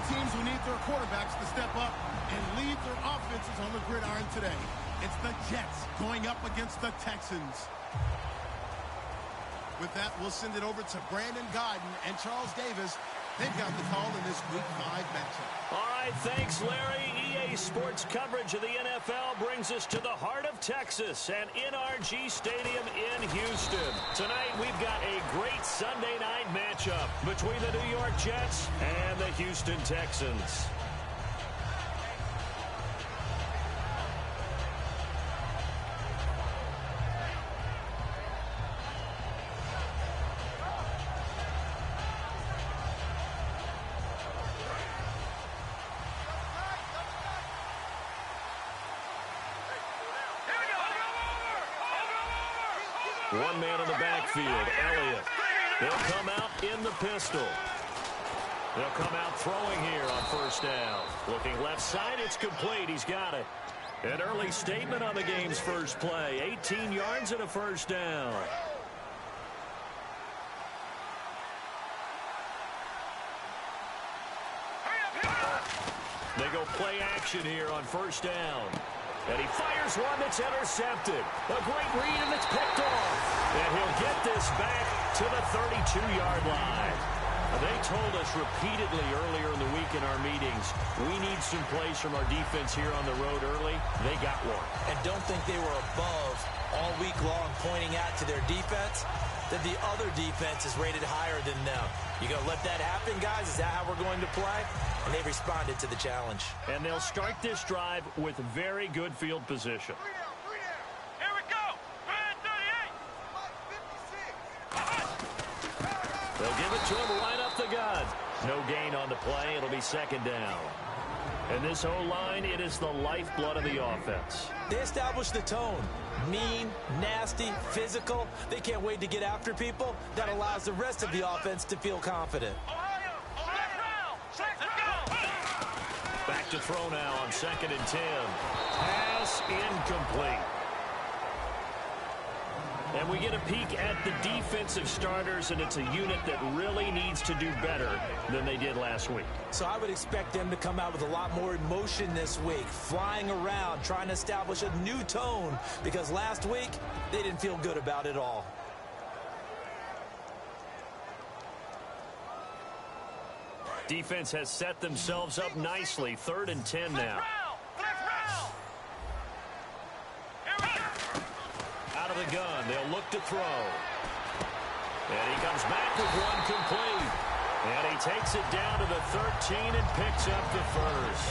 teams who need their quarterbacks to step up and lead their offenses on the gridiron today. It's the Jets going up against the Texans. With that, we'll send it over to Brandon Godden and Charles Davis. They've got the call in this Week 5 matchup. All right, thanks, Larry. EA Sports coverage of the NFL brings us to the heart of Texas and NRG Stadium in Houston. Tonight, we've got a great Sunday night matchup between the New York Jets and the Houston Texans. One man in the backfield, Elliott. He'll come out in the pistol. They'll come out throwing here on first down. Looking left side, it's complete. He's got it. An early statement on the game's first play. 18 yards and a first down. They go play action here on first down. And he fires one that's intercepted. A great read, and it's picked off. And he'll get this back to the 32-yard line. They told us repeatedly earlier in the week in our meetings, we need some plays from our defense here on the road early. They got one. And don't think they were above all week long pointing out to their defense that the other defense is rated higher than them. You going to let that happen, guys? Is that how we're going to play? And they responded to the challenge. And they'll start this drive with very good field position. Here we go. 38. They'll give it to him right up the gut. No gain on the play. It'll be second down. And this O-line, it is the lifeblood of the offense. They established the tone. Mean, nasty, physical. They can't wait to get after people. That allows the rest of the offense to feel confident. Back to throw now on 2nd and 10. Pass incomplete. And we get a peek at the defensive starters, and it's a unit that really needs to do better than they did last week. So I would expect them to come out with a lot more emotion this week, flying around, trying to establish a new tone, because last week they didn't feel good about it all. Defense has set themselves up nicely. 3rd and 10 now. Out of the gun, they'll look to throw. And he comes back with one complete. And he takes it down to the 13 and picks up the first.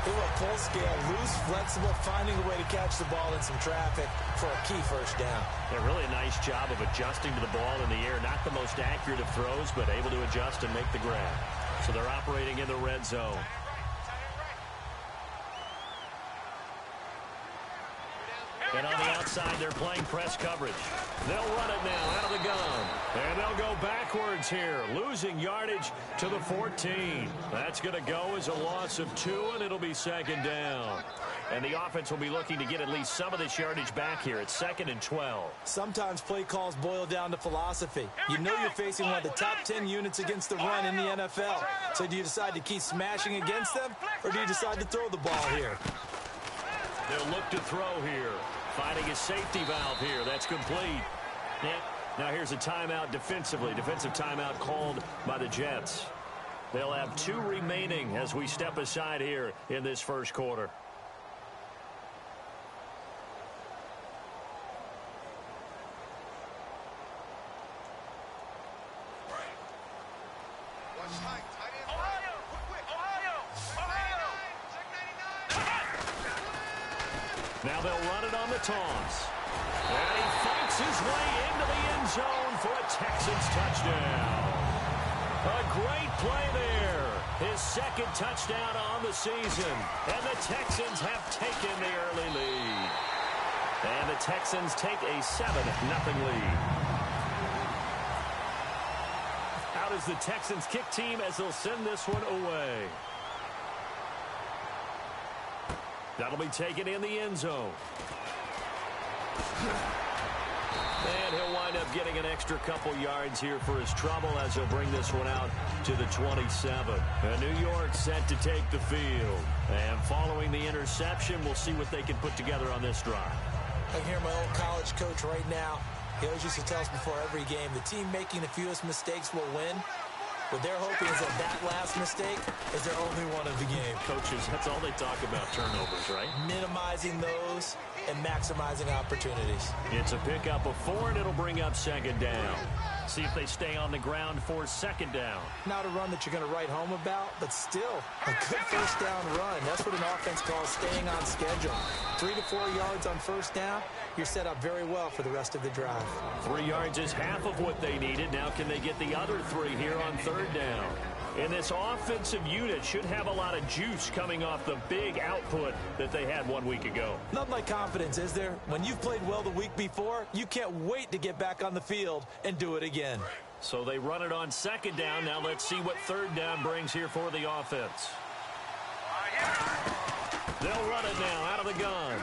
They were full scale, loose, flexible, finding a way to catch the ball in some traffic for a key first down. A really nice job of adjusting to the ball in the air. Not the most accurate of throws, but able to adjust and make the grab. So they're operating in the red zone. And on the outside, they're playing press coverage. They'll run it now out of the gun. And they'll go backwards here, losing yardage to the 14. That's going to go as a loss of 2, and it'll be second down. And the offense will be looking to get at least some of this yardage back here. It's 2nd and 12. Sometimes play calls boil down to philosophy. You know you're facing one of the top 10 units against the run in the NFL. So do you decide to keep smashing against them, or do you decide to throw the ball here? They'll look to throw here. Finding a safety valve here. That's complete. Yeah. Now here's a timeout defensively. Defensive timeout called by the Jets. They'll have 2 remaining as we step aside here in this first quarter. Now they'll run it on the toss. And he fights his way into the end zone for a Texans touchdown. A great play there. His 2nd touchdown on the season. And the Texans have taken the early lead. And the Texans take a 7-0 lead. Out is the Texans kick team as they'll send this one away. That'll be taken in the end zone. And he'll wind up getting an extra couple yards here for his trouble as he'll bring this one out to the 27. And New York set to take the field. And following the interception, we'll see what they can put together on this drive. I can hear my old college coach right now. He always used to tell us before every game, the team making the fewest mistakes will win. What they're hoping is that last mistake is their only one of the game. Coaches, that's all they talk about, turnovers, right? Minimizing those and maximizing opportunities. It's a pickup of 4, and it'll bring up second down. See if they stay on the ground for second down. Not a run that you're going to write home about, but still a good first down run. That's what an offense calls staying on schedule. 3 to 4 yards on first down, you're set up very well for the rest of the drive. 3 yards is half of what they needed. Now can they get the other 3 here on third down? And this offensive unit should have a lot of juice coming off the big output that they had 1 week ago. Nothing like confidence, is there? When you've played well the week before, you can't wait to get back on the field and do it again. So they run it on second down. Now let's see what third down brings here for the offense. They'll run it now out of the gun.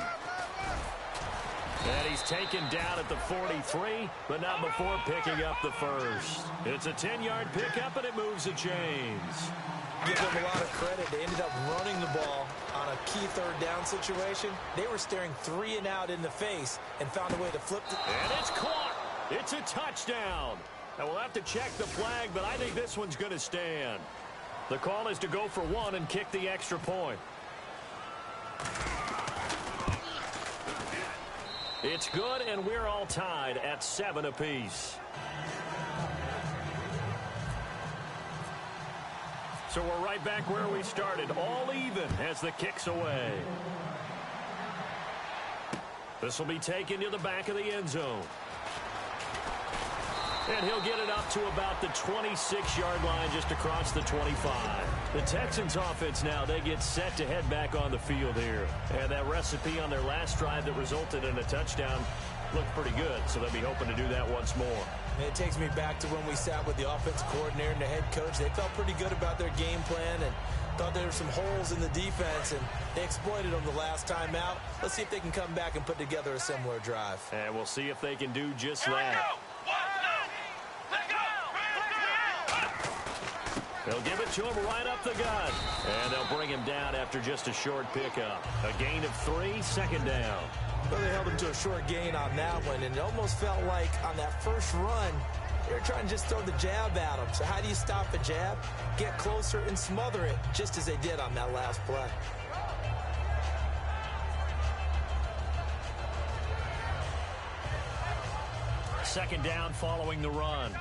And he's taken down at the 43, but not before picking up the first. It's a 10-yard pickup, and it moves the chains. Give them a lot of credit. They ended up running the ball on a key third down situation. They were staring 3 and out in the face and found a way to flip it. And it's caught. It's a touchdown. Now we'll have to check the flag, but I think this one's going to stand. The call is to go for 1 and kick the extra point. It's good, and we're all tied at 7 apiece. So we're right back where we started, all even as the kick's away. This will be taken to the back of the end zone. And he'll get it up to about the 26-yard line just across the 25. The Texans offense now, they get set to head back on the field here. And that recipe on their last drive that resulted in a touchdown looked pretty good, so they'll be hoping to do that once more. And it takes me back to when we sat with the offensive coordinator and the head coach. They felt pretty good about their game plan and thought there were some holes in the defense, and they exploited them the last time out. Let's see if they can come back and put together a similar drive. And we'll see if they can do just that. They'll give it to him right up the gut. And they'll bring him down after just a short pickup. A gain of 3, second down. Well, they held him to a short gain on that one, and it almost felt like on that first run, they were trying to just throw the jab at him. So how do you stop a jab? Get closer and smother it, just as they did on that last play. Second down following the run.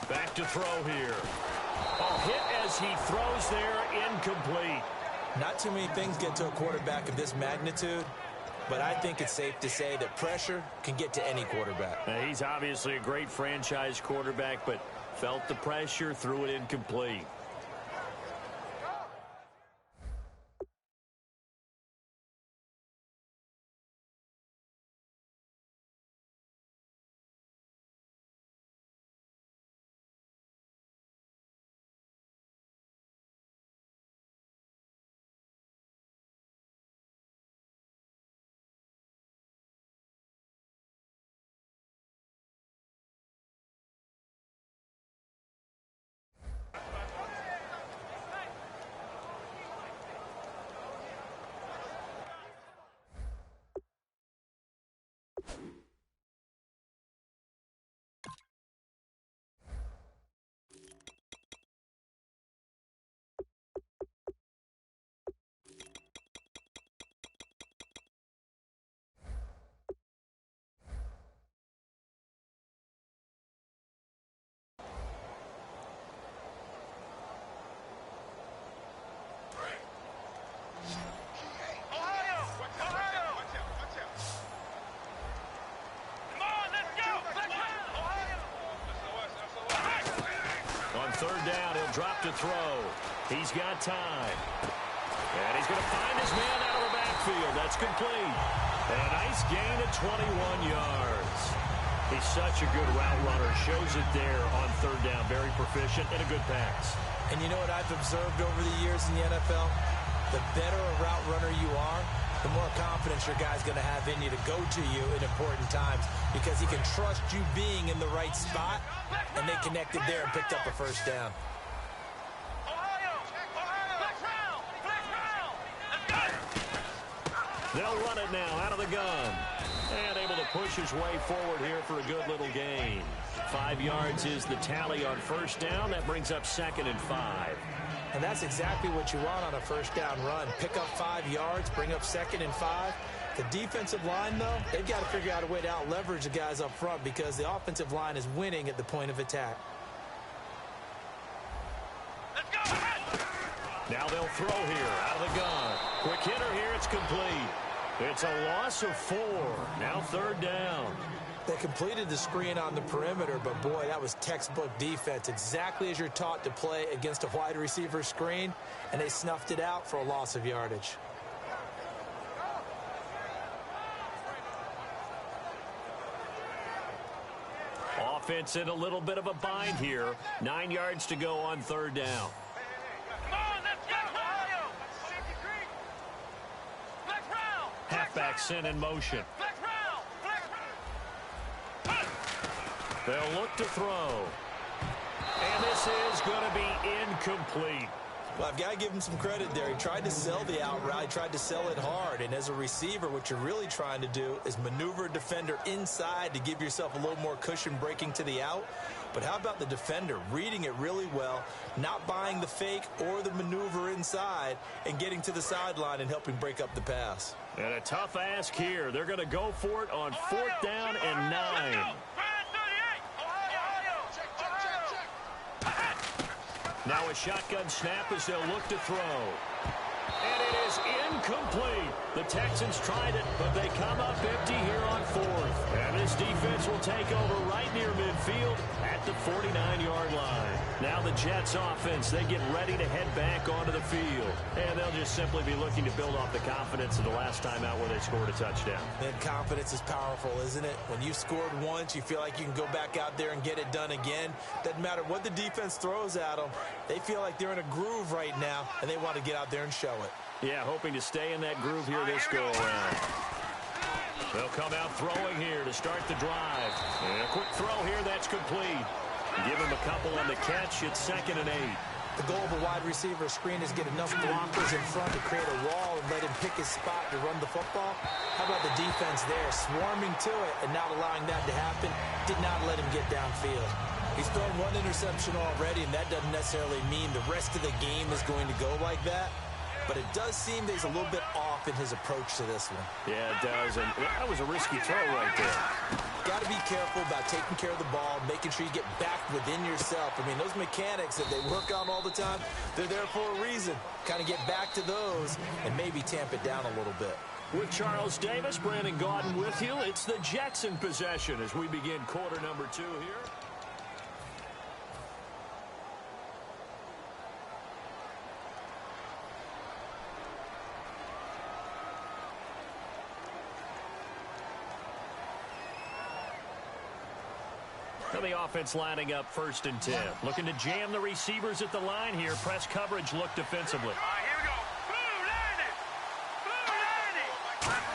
Back to throw here. A hit as he throws there, incomplete. Not too many things get to a quarterback of this magnitude, but I think it's safe to say that pressure can get to any quarterback. Now, he's obviously a great franchise quarterback, but felt the pressure, threw it incomplete. Third down, he'll drop to throw. He's got time. And he's going to find his man out of the backfield. That's complete. And a nice gain of 21 yards. He's such a good route runner. Shows it there on third down. Very proficient and a good pass. And you know what I've observed over the years in the NFL? the better a route runner you are, the more confidence your guy's going to have in you to go to you in important times because he can trust you being in the right spot, and they connected there and picked up a first down. They'll run it now out of the gun. And able to push his way forward here for a good little gain. 5 yards is the tally on first down. That brings up 2nd and 5. And that's exactly what you want on a first down run. Pick up 5 yards, bring up 2nd and 5. The defensive line, though, they've got to figure out a way to out-leverage the guys up front because the offensive line is winning at the point of attack. Now they'll throw here out of the gun. Quick hitter here. It's complete. It's a loss of 4. Now 3rd down. They completed the screen on the perimeter, but boy, that was textbook defense. Exactly as you're taught to play against a wide receiver screen, and they snuffed it out for a loss of yardage. Offense in a little bit of a bind here. 9 yards to go on 3rd down. Halfback sent in motion. They'll look to throw. And this is going to be incomplete. Well, I've got to give him some credit there. He tried to sell the out route. He tried to sell it hard. And as a receiver, what you're really trying to do is maneuver a defender inside to give yourself a little more cushion breaking to the out. But how about the defender reading it really well, not buying the fake or the maneuver inside, and getting to the sideline and helping break up the pass? And a tough ask here. They're going to go for it on 4th down and 9. Now a shotgun snap as they'll look to throw. And it is incomplete. The Texans tried it, but they come up empty here on 4th. And this defense will take over right near midfield at the 49-yard line. Now the Jets offense, they get ready to head back onto the field. And they'll just simply be looking to build off the confidence of the last time out where they scored a touchdown. And confidence is powerful, isn't it? When you scored once, you feel like you can go back out there and get it done again. Doesn't matter what the defense throws at them. They feel like they're in a groove right now, and they want to get out there and show it. Yeah, hoping to stay in that groove here this go-around. They'll come out throwing here to start the drive. And a quick throw here, that's complete. Give him a couple on the catch. It's 2nd and 8. The goal of a wide receiver screen is get enough blockers in front to create a wall and let him pick his spot to run the football. How about the defense there, swarming to it and not allowing that to happen? Did not let him get downfield. He's thrown 1 interception already, and that doesn't necessarily mean the rest of the game is going to go like that. But it does seem that he's a little bit off in his approach to this one. Yeah, it does. And that was a risky throw right there. Got to be careful about taking care of the ball, making sure you get back within yourself. I mean, those mechanics that they work on all the time, they're there for a reason. Kind of get back to those and maybe tamp it down a little bit. With Charles Davis, Brandon Gaudin with you. It's the Jets in possession as we begin quarter number 2 here. And the offense lining up 1st and 10. Looking to jam the receivers at the line here. Press coverage look defensively. All right, here we go. Blue landing. Blue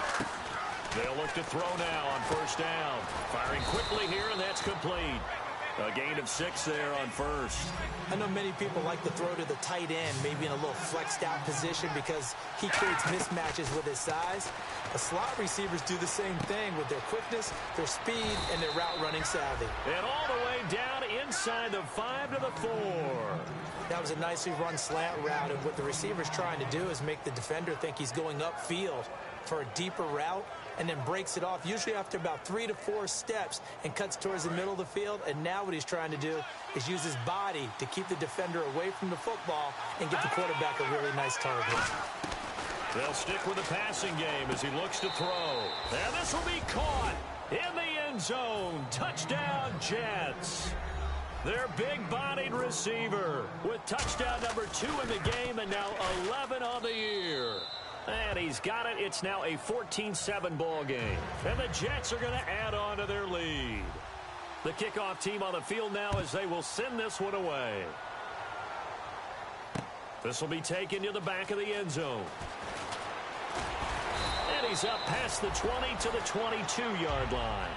landing. They'll look to throw now on 1st down. Firing quickly here, and that's complete. A gain of 6 there on 1st. I know many people like to throw to the tight end, maybe in a little flexed out position because he creates mismatches with his size. The slot receivers do the same thing with their quickness, their speed, and their route running savvy. And all the way down inside the 5 to the 4. That was a nicely run slant route, and what the receiver's trying to do is make the defender think he's going upfield for a deeper route, and then breaks it off, usually after about 3 to 4 steps, and cuts towards the middle of the field. And now what he's trying to do is use his body to keep the defender away from the football and get the quarterback a really nice target. They'll stick with the passing game as he looks to throw. And this will be caught in the end zone. Touchdown, Jets. Their big-bodied receiver with touchdown number 2 in the game and now 11 on the year. And he's got it. It's now a 14-7 ball game. And the Jets are going to add on to their lead. The kickoff team on the field now as they will send this one away. This will be taken to the back of the end zone. And he's up past the 20 to the 22-yard line.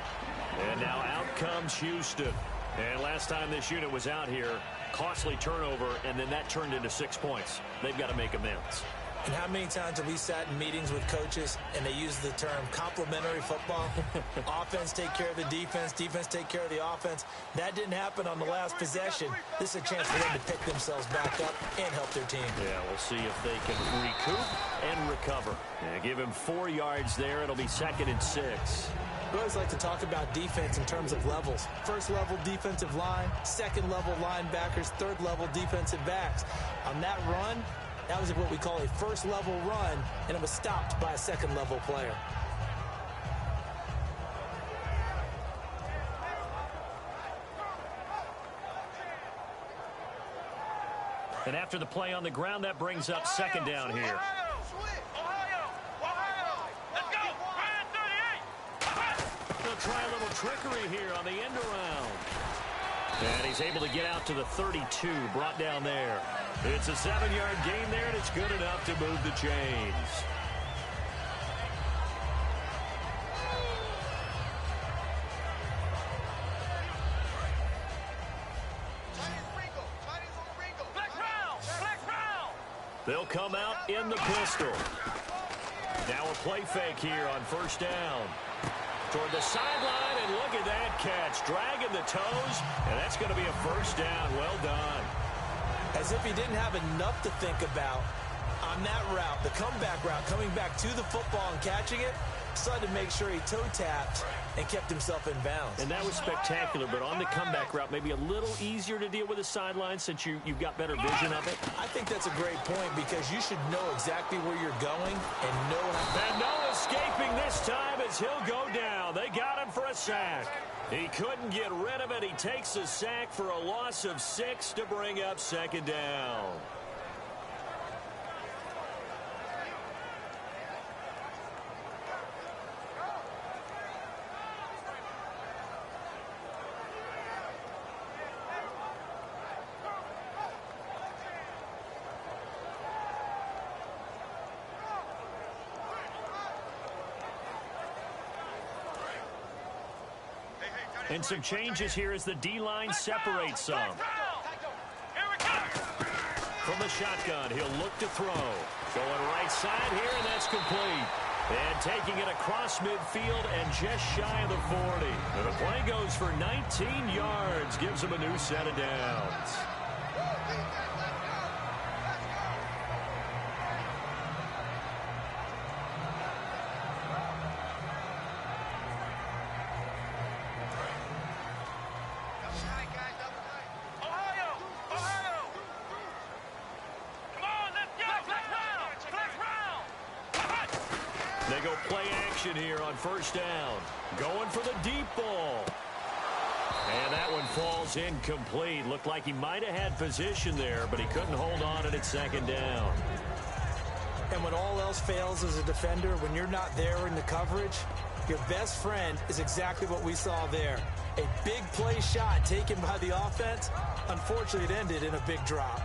And now out comes Houston. And last time this unit was out here, costly turnover, and then that turned into 6 points. They've got to make amends. And how many times have we sat in meetings with coaches and they use the term complementary football? Offense take care of the defense, defense take care of the offense. That didn't happen on the last possession. This is a chance for them to pick themselves back up and help their team. Yeah, we'll see if they can recoup and recover. Yeah, give him 4 yards there. It'll be 2nd and 6. We always like to talk about defense in terms of levels. First level defensive line, second level linebackers, third level defensive backs. On that run, that was what we call a first level run, and it was stopped by a second level player. And after the play on the ground, that brings up 2nd down here. They'll try a little trickery here on the end around. And he's able to get out to the 32, brought down there. It's a 7-yard gain there, and it's good enough to move the chains. They'll come out in the pistol. Now a play fake here on 1st down. Toward the sideline, and look at that catch. Dragging the toes, and that's going to be a 1st down. Well done. As if he didn't have enough to think about on that route, the comeback route, coming back to the football and catching it, decided to make sure he toe-tapped and kept himself in bounds. And that was spectacular, but on the comeback route, maybe a little easier to deal with the sideline since you've got better vision of it. I think that's a great point because you should know exactly where you're going and know how. And no escaping this time as he'll go down. They got him for a sack. He couldn't get rid of it. He takes a sack for a loss of 6 to bring up 2nd down. And some changes here as the D-line separates some. From the shotgun, he'll look to throw. Going right side here, and that's complete. And taking it across midfield and just shy of the 40. And the play goes for 19 yards, gives him a new set of downs. They go play action here on 1st down. Going for the deep ball. And that one falls incomplete. Looked like he might have had position there, but he couldn't hold on at 2nd down. And when all else fails as a defender, when you're not there in the coverage, your best friend is exactly what we saw there. A big play shot taken by the offense. Unfortunately, it ended in a big drop.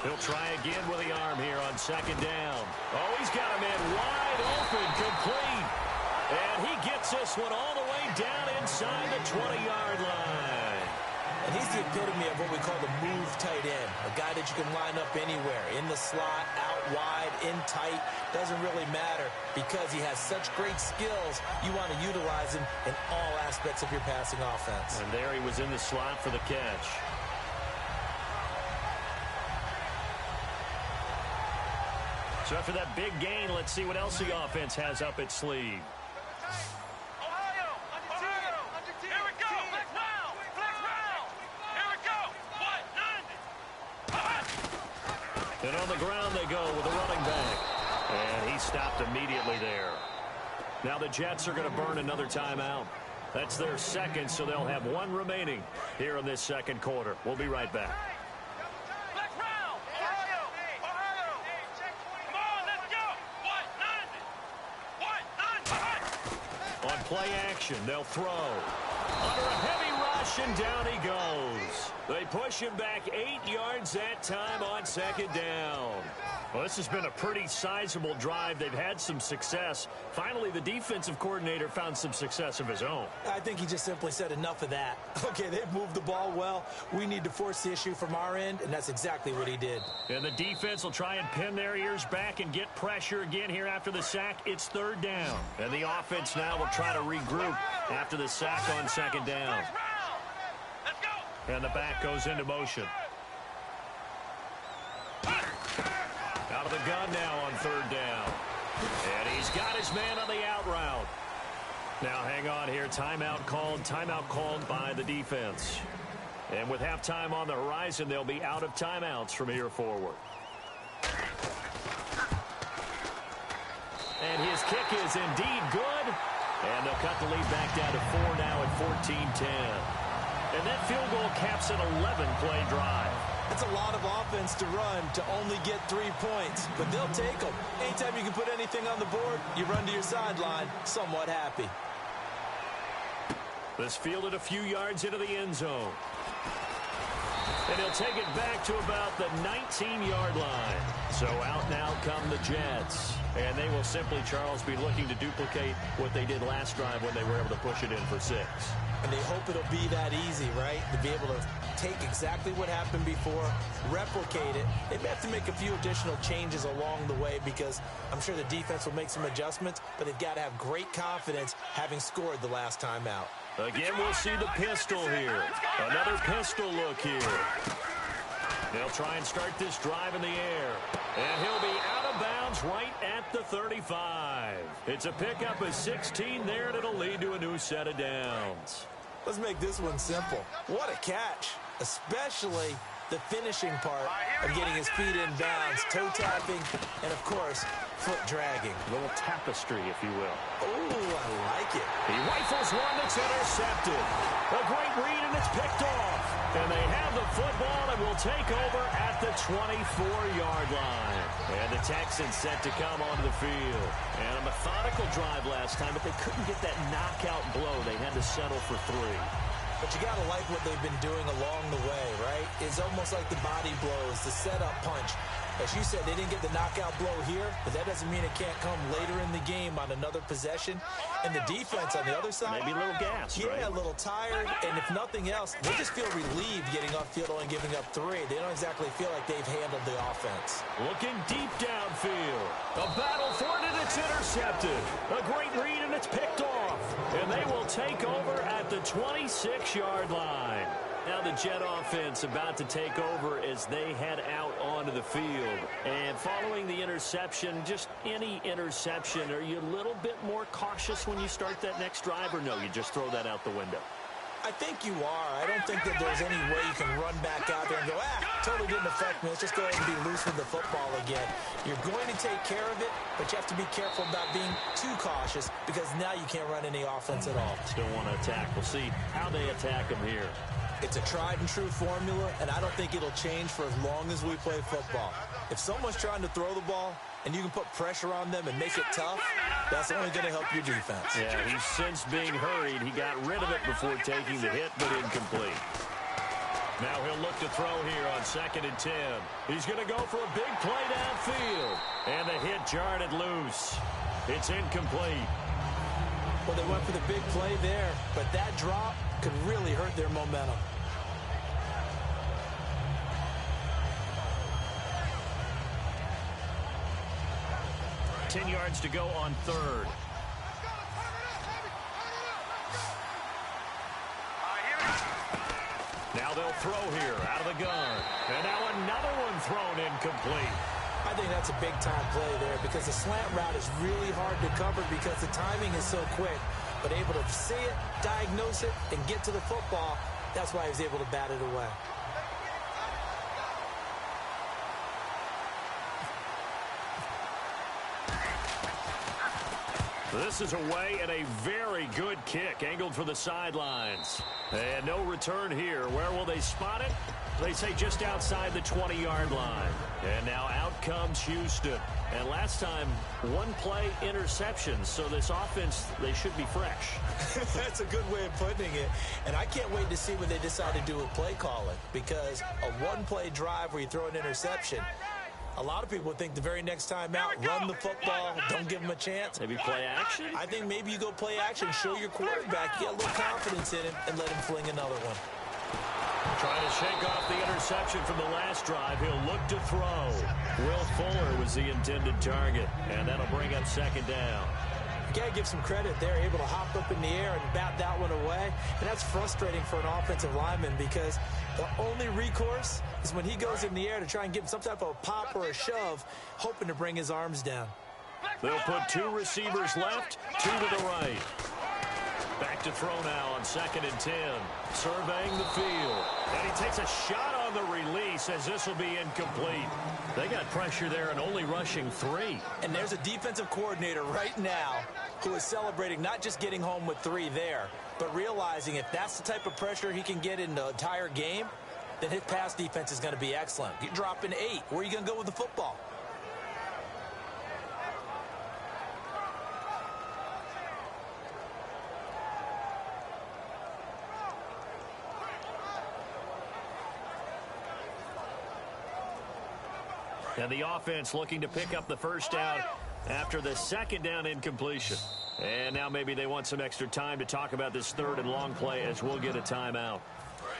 He'll try again with the arm here on 2nd down. Oh, he's got a man wide open, complete. And he gets this one all the way down inside the 20-yard line. And he's the epitome of what we call the move tight end. A guy that you can line up anywhere. In the slot, out wide, in tight. Doesn't really matter because he has such great skills. You want to utilize him in all aspects of your passing offense. And there he was in the slot for the catch. So after that big gain, let's see what else the offense has up its sleeve. Ohio! Here we go! Flex round! Here we go! What? And on the ground they go with a running back. And he stopped immediately there. Now the Jets are going to burn another timeout. That's their second, so they'll have one remaining here in this second quarter. We'll be right back. Flex round. Ohio. Ohio. Come on, let's go. 1-9. On play action, they'll throw. Under a heavy rush, and down he goes. They push him back 8 yards that time on second down. Well, this has been a pretty sizable drive. They've had some success. Finally, the defensive coordinator found some success of his own. I think he just simply said enough of that. Okay, they've moved the ball well. We need to force the issue from our end, and that's exactly what he did. And the defense will try and pin their ears back and get pressure again here after the sack. It's third down. And the offense now will try to regroup after the sack on second down. Let's go. And the back goes into motion. Out of the gun now on third down. And he's got his man on the out route. Now hang on here. Timeout called by the defense. And with halftime on the horizon, they'll be out of timeouts from here forward. And his kick is indeed good. And they'll cut the lead back down to 4 now at 14-10. And that field goal caps an 11-play drive. It's a lot of offense to run to only get 3 points, but they'll take them. Anytime you can put anything on the board, you run to your sideline somewhat happy. This fielded a few yards into the end zone. And he'll take it back to about the 19-yard line. So out now come the Jets. And they will simply, Charles, be looking to duplicate what they did last drive when they were able to push it in for 6. And they hope it'll be that easy, right? To be able to take exactly what happened before, replicate it. They may have to make a few additional changes along the way because I'm sure the defense will make some adjustments, but they've got to have great confidence having scored the last time out. Again, we'll see the pistol here. Another pistol look here. They'll try and start this drive in the air. And he'll be out of bounds right at the 35. It's a pickup of 16 there, and it'll lead to a new set of downs. Let's make this one simple. What a catch, especially the finishing part of getting his feet in bounds, toe tapping, and of course, foot dragging. A little tapestry, if you will. Oh, I like it. He rifles one that's intercepted. A great read, and it's picked off. And they have the football and will take over at the 24-yard line. And the Texans set to come onto the field. And a methodical drive last time, but they couldn't get that knockout blow. They had to settle for 3. But you got to like what they've been doing along the way, right? It's almost like the body blows, the setup punch. As you said, they didn't get the knockout blow here, but that doesn't mean it can't come later in the game on another possession. And the defense on the other side, maybe a little gas, yeah, right? a little tired. And if nothing else, they just feel relieved getting upfield and giving up 3. They don't exactly feel like they've handled the offense. Looking deep downfield. A battle for it, and it's intercepted. A great read, and it's picked off. And they will take over at the 26-yard line. Now the Jet offense about to take over as they head out onto the field. And following the interception, just any interception, are you a little bit more cautious when you start that next drive, or no, you just throw that out the window? I think you are. I don't think that there's any way you can run back out there and go, totally didn't affect me. Let's just go ahead and be loose with the football again. You're going to take care of it, but you have to be careful about being too cautious because now you can't run any offense at all. Still want to attack. We'll see how they attack them here. It's a tried and true formula, and I don't think it'll change for as long as we play football. If someone's trying to throw the ball and you can put pressure on them and make it tough, that's only going to help your defense. Yeah, he's since being hurried. He got rid of it before taking the hit, but incomplete. Now he'll look to throw here on 2nd and 10. He's going to go for a big play downfield. And the hit jarred it loose. It's incomplete. Well, they went for the big play there, but that drop could really hurt their momentum. Ten yards to go on 3rd. Now they'll throw here out of the gun. And now another one thrown incomplete. I think that's a big-time play there because the slant route is really hard to cover because the timing is so quick. But able to see it, diagnose it, and get to the football, that's why he was able to bat it away. This is away and a very good kick angled for the sidelines. And no return here. Where will they spot it? They say just outside the 20-yard line. And now out comes Houston. And last time, one-play interceptions. So this offense, they should be fresh. That's a good way of putting it. And I can't wait to see what they decide to do with play calling. Because a one-play drive where you throw an interception, a lot of people think the very next time out, run the football, don't give them a chance. Maybe play action? I think maybe you go play action, show your quarterback, get a little confidence in him, and let him fling another one. Trying to shake off the interception from the last drive. He'll look to throw. Will Fuller was the intended target, and that'll bring up second down. You got to give some credit. They're able to hop up in the air and bat that one away, and that's frustrating for an offensive lineman because the only recourse is when he goes in the air to try and give him some type of a pop or a shove, hoping to bring his arms down. They'll put two receivers left, two to the right. Back to throw now on 2nd and 10. Surveying the field. And he takes a shot on the release as this will be incomplete. They got pressure there and only rushing 3. And there's a defensive coordinator right now who is celebrating not just getting home with 3 there, but realizing if that's the type of pressure he can get in the entire game, then his pass defense is going to be excellent. You're dropping 8. Where are you going to go with the football? And the offense looking to pick up the first down after the 2nd down incompletion. And now maybe they want some extra time to talk about this 3rd and long play as we'll get a timeout.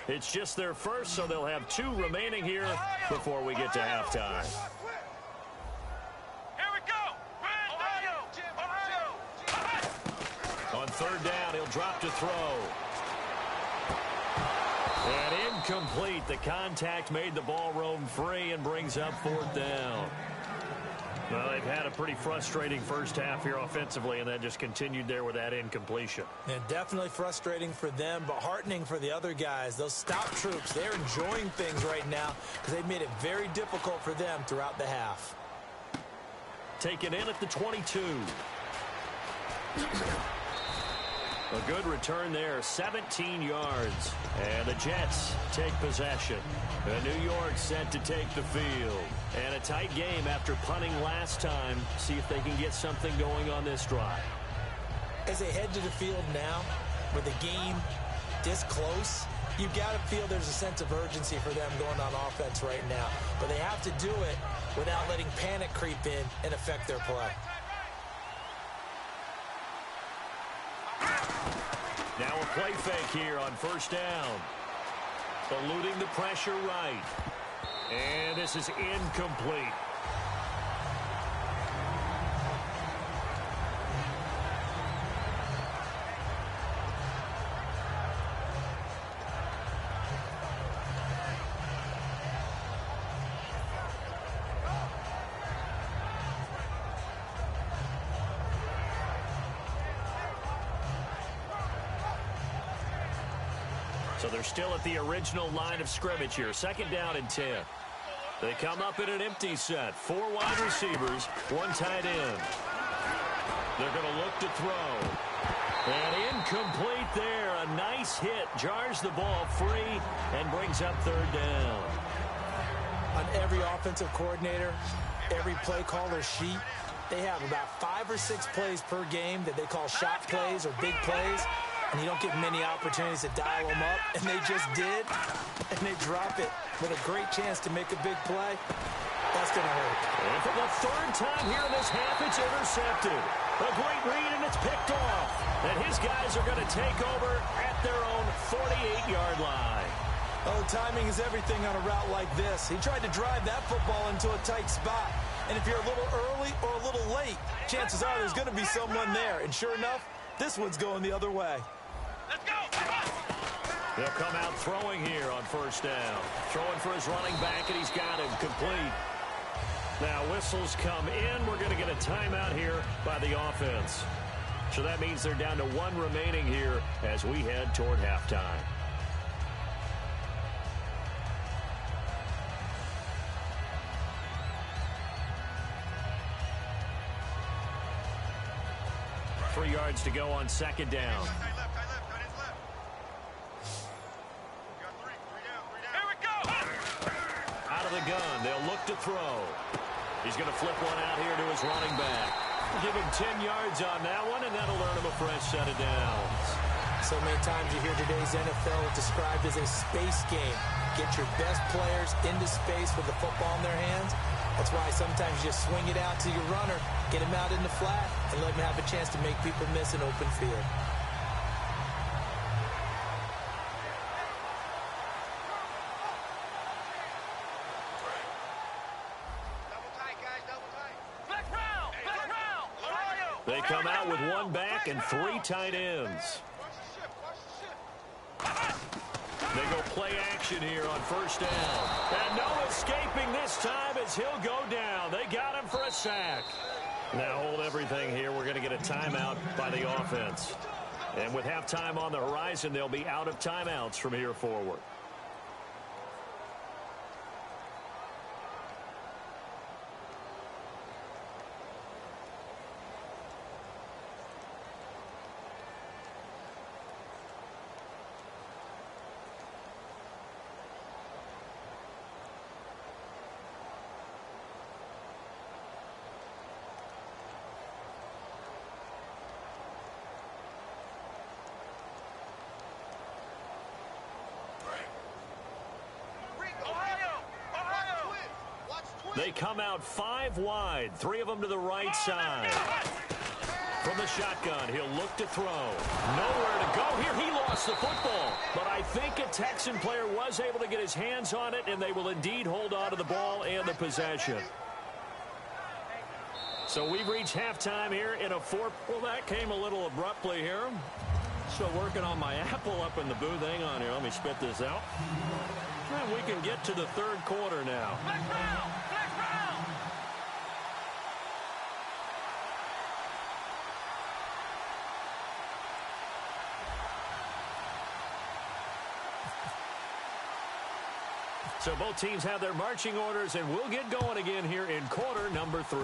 It's just their first, so they'll have 2 remaining here before we get to halftime. Here we go. Ohio. On 3rd down, he'll drop to throw. And incomplete. The contact made the ball roam free and brings up 4th down. Well, they've had a pretty frustrating first half here offensively, and that just continued there with that incompletion. And definitely frustrating for them, but heartening for the other guys. Those stout troops, they're enjoying things right now because they've made it very difficult for them throughout the half. Taken in at the 22. A good return there, 17 yards. And the Jets take possession. And New York set to take the field. And a tight game after punting last time. See if they can get something going on this drive. As they head to the field now, with the game this close, you've got to feel there's a sense of urgency for them going on offense right now. But they have to do it without letting panic creep in and affect their play. Now a play fake here on 1st down. Eluding the pressure right. And this is incomplete. So they're still at the original line of scrimmage here. 2nd down and 10. They come up in an empty set. 4 wide receivers, 1 tight end. They're going to look to throw. And incomplete there. A nice hit. Jars the ball free and brings up 3rd down. On every offensive coordinator, every play caller sheet, they have about 5 or 6 plays per game that they call shot plays or big plays. And you don't get many opportunities to dial them up, and they just did, and they drop it with a great chance to make a big play. That's going to hurt. And for the 3rd time here in this half, it's intercepted. A great read, and it's picked off. And his guys are going to take over at their own 48-yard line. Oh, timing is everything on a route like this. He tried to drive that football into a tight spot. And if you're a little early or a little late, chances are there's going to be someone there. And sure enough, this one's going the other way. Let's go. They'll come out throwing here on 1st down. Throwing for his running back, and he's got him complete. Now whistles come in. We're going to get a timeout here by the offense. So that means they're down to 1 remaining here as we head toward halftime. 3 yards to go on second down. Here we go. Out of the gun, they'll look to throw. He's going to flip one out here to his running back. Give him 10 yards on that one, and that'll earn him a fresh set of downs. So many times you hear today's NFL described as a space game. Get your best players into space with the football in their hands. That's why sometimes you just swing it out to your runner, get him out in the flat, and let him have a chance to make people miss an open field. They come out with 1 back and 3 tight ends. They go play action here on first down. And no escaping this time as he'll go down. They got him for a sack. Now hold everything here. We're going to get a timeout by the offense. And with halftime on the horizon, they'll be out of timeouts from here forward. They come out 5 wide, 3 of them to the right side. From the shotgun, he'll look to throw. Nowhere to go here. He lost the football. But I think a Texan player was able to get his hands on it, and they will indeed hold on to the ball and the possession. So we've reached halftime here in a 4. Well, that came a little abruptly here. Still working on my apple up in the booth. Hang on here. Let me spit this out. And we can get to the 3rd quarter now. So both teams have their marching orders, and we'll get going again here in quarter number 3.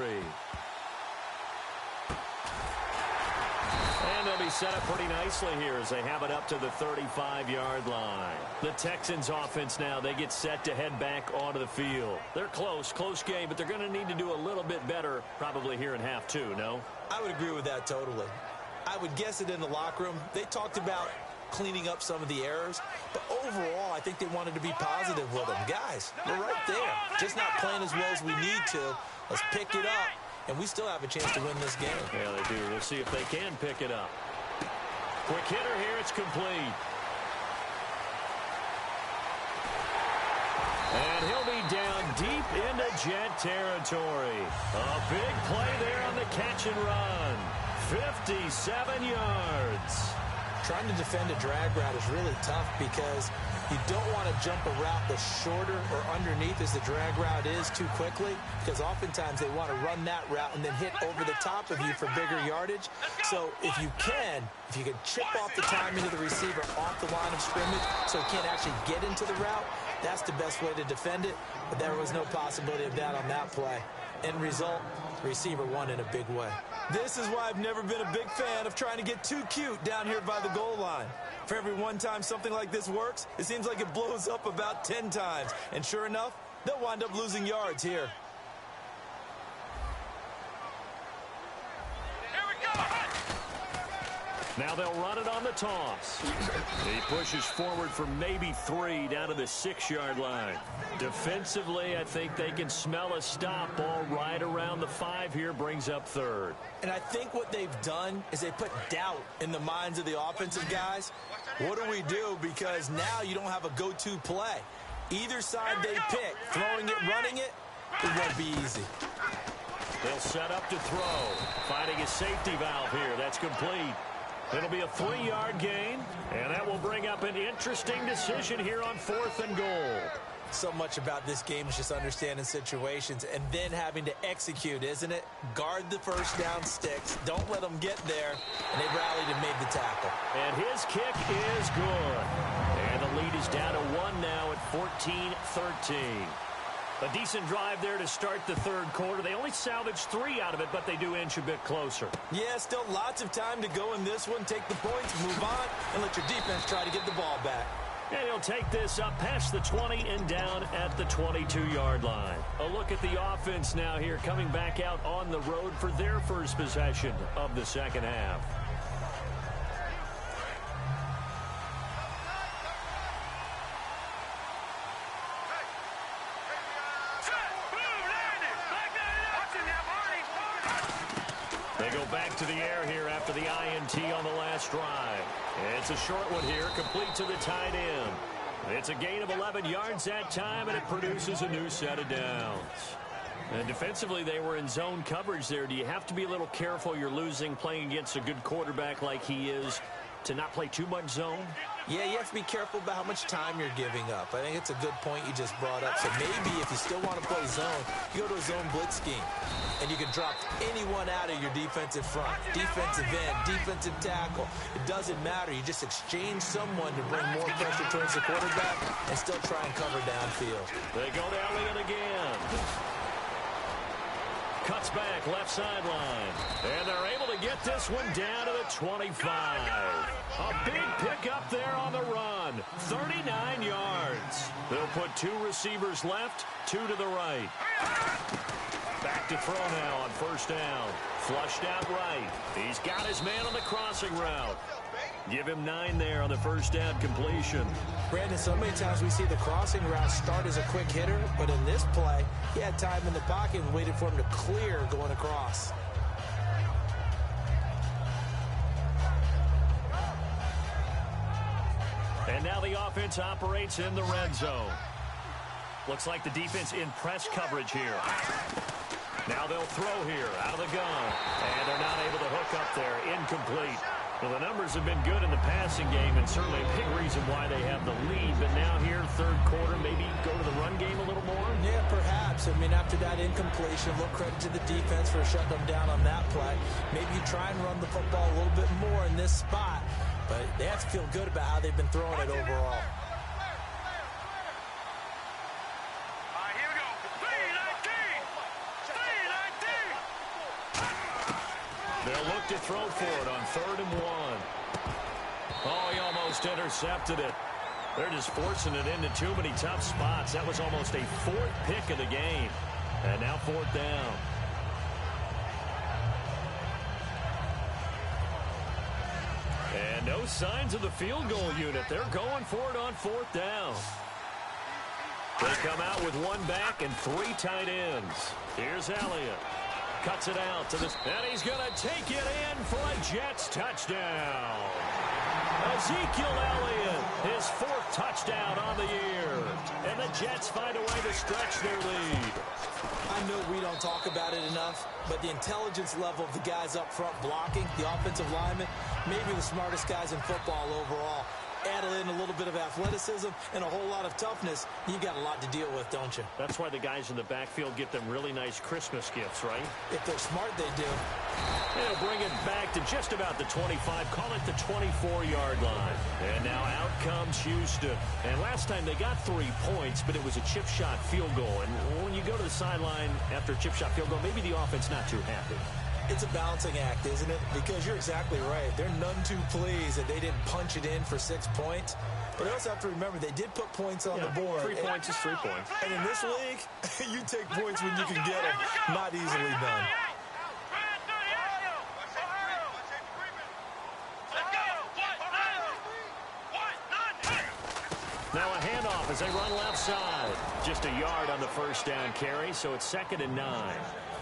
And they'll be set up pretty nicely here as they have it up to the 35-yard line. The Texans offense now, they get set to head back onto the field. They're close game, but they're going to need to do a little bit better probably here in half 2, no? I would agree with that totally. I would guess it in the locker room. They talked about cleaning up some of the errors, but overall I think they wanted to be positive with them. Guys, we're right there, just not playing as well as we need to. Let's pick it up, and we still have a chance to win this game. Yeah, they do. We'll see if they can pick it up. Quick hitter here. It's complete. And he'll be down deep into Jet territory. A big play there on the catch and run. 57 yards. Trying to defend a drag route is really tough because you don't want to jump a route that's shorter or underneath as the drag route is too quickly, because oftentimes they want to run that route and then hit over the top of you for bigger yardage. So if you can chip off the timing of the receiver off the line of scrimmage so he can't actually get into the route, that's the best way to defend it. But there was no possibility of that on that play. End result, receiver won in a big way. This is why I've never been a big fan of trying to get too cute down here by the goal line. For every one time something like this works, it seems like it blows up about 10 times. And sure enough, they'll wind up losing yards here. Now they'll run it on the toss. He pushes forward for maybe 3 down to the 6-yard line. Defensively, I think they can smell a stop. Ball right around the 5 here, brings up 3rd. And I think what they've done is they put doubt in the minds of the offensive guys. What do we do? Because now you don't have a go-to play. Either side they pick, throwing it, running it, it won't be easy. They'll set up to throw. Finding a safety valve here. That's complete. It'll be a 3-yard gain, and that will bring up an interesting decision here on 4th and goal. So much about this game is just understanding situations and then having to execute, isn't it? Guard the first down sticks. Don't let them get there. And they rallied and made the tackle. And his kick is good. And the lead is down to 1 now at 14-13. A decent drive there to start the third quarter. They only salvaged 3 out of it, but they do inch a bit closer. Yeah, still lots of time to go in this one. Take the points, move on, and let your defense try to get the ball back. And he'll take this up past the 20 and down at the 22-yard line. A look at the offense now here, coming back out on the road for their first possession of the second half. They go back to the air here after the INT on the last drive. It's a short one here, complete to the tight end. It's a gain of 11 yards that time, and it produces a new set of downs. And defensively, they were in zone coverage there. Do you have to be a little careful? You're losing playing against a good quarterback like he is to not play too much zone? Yeah, you have to be careful about how much time you're giving up. I think it's a good point you just brought up. So maybe if you still want to play zone, you go to a zone blitz scheme. And you can drop anyone out of your defensive front, defensive end, defensive tackle. It doesn't matter. You just exchange someone to bring more pressure towards the quarterback and still try and cover downfield. They go to Elliott again. Cuts back, left sideline. And they're able to get this one down to the 25. A big pickup there on the run. 39 yards. They'll put 2 receivers left, 2 to the right. Back to throw now on first down. Flushed out right. He's got his man on the crossing route. Give him 9 there on the first down completion. Brandon, so many times we see the crossing route start as a quick hitter, but in this play, he had time in the pocket and waited for him to clear going across. And now the offense operates in the red zone. Looks like the defense in press coverage here. Now they'll throw here out of the gun. And they're not able to hook up there. Incomplete. Well, the numbers have been good in the passing game, and certainly a big reason why they have the lead. But now here, third quarter, maybe go to the run game a little more? Yeah, perhaps. I mean, after that incompletion, a little credit to the defense for shutting them down on that play. Maybe you try and run the football a little bit more in this spot. But they have to feel good about how they've been throwing it overall. They'll look to throw for it on 3rd and 1. Oh, he almost intercepted it. They're just forcing it into too many tough spots. That was almost a 4th pick of the game. And now 4th down. And no signs of the field goal unit. They're going for it on 4th down. They come out with 1 back and 3 tight ends. Here's Elliott. Cuts it out to this, and he's going to take it in for a Jets touchdown. Ezekiel Elliott, his 4th touchdown on the year. And the Jets find a way to stretch their lead. I know we don't talk about it enough, but the intelligence level of the guys up front blocking, the offensive linemen, maybe the smartest guys in football overall. Add in a little bit of athleticism and a whole lot of toughness, you've got a lot to deal with, don't you? That's why the guys in the backfield get them really nice Christmas gifts, right? If they're smart, they do. They'll bring it back to just about the 25, call it the 24-yard line. And now out comes Houston. And last time they got 3 points, but it was a chip shot field goal. And when you go to the sideline after a chip shot field goal, maybe the offense not too happy. It's a balancing act, isn't it? Because you're exactly right. They're none too pleased that they didn't punch it in for 6 points. But they also have to remember they did put points on the board. 3 points is 3 points. And in this league, you take points when you can get them. Not easily done. Now a handoff as they run left side. Just a yard on the first down carry, so it's 2nd and 9.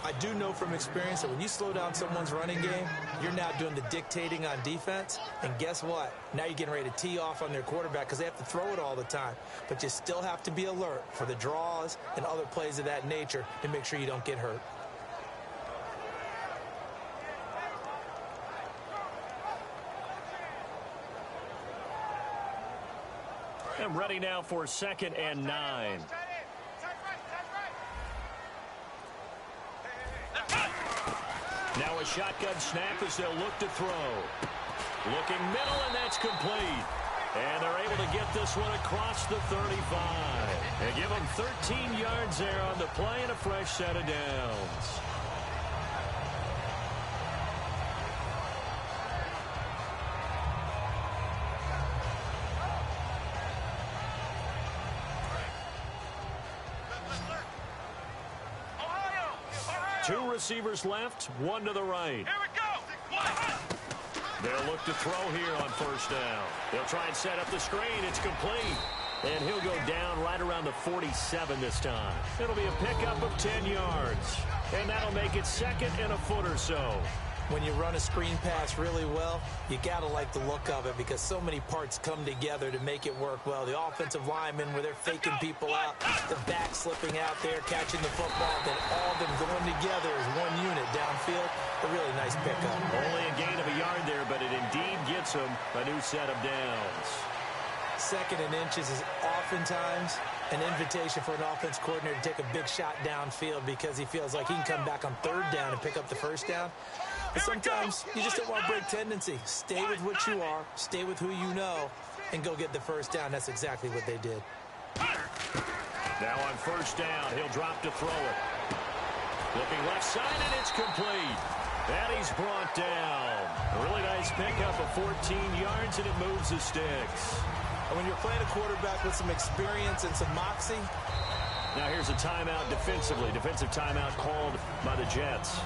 I do know from experience that when you slow down someone's running game, you're now doing the dictating on defense. And guess what? Now you're getting ready to tee off on their quarterback because they have to throw it all the time. But you still have to be alert for the draws and other plays of that nature to make sure you don't get hurt. And ready now for 2nd and 9. Now a shotgun snap as they'll look to throw. Looking middle, and that's complete. And they're able to get this one across the 35. And give them 13 yards there on the play and a fresh set of downs. Two receivers left, one to the right. Here we go. They'll look to throw here on first down. They'll try and set up the screen. It's complete. And he'll go down right around the 47 this time. It'll be a pickup of 10 yards. And that'll make it second and a foot or so. When you run a screen pass really well, you got to like the look of it because so many parts come together to make it work well. The offensive linemen where they're faking people out, the back slipping out there, catching the football, then all of them going together as one unit downfield. A really nice pickup. Only a gain of a yard there, but it indeed gets them a new set of downs. Second and inches is oftentimes an invitation for an offense coordinator to take a big shot downfield because he feels like he can come back on third down and pick up the first down. But sometimes you just don't want to break tendency. Stay with what you are, stay with who you know, and go get the first down. That's exactly what they did. Now on first down, he'll drop to throw it. Looking left side, and it's complete. And he's brought down. A really nice pickup of 14 yards, and it moves the sticks. And when you're playing a quarterback with some experience and some moxie. Now here's a timeout defensively. Defensive timeout called by the Jets.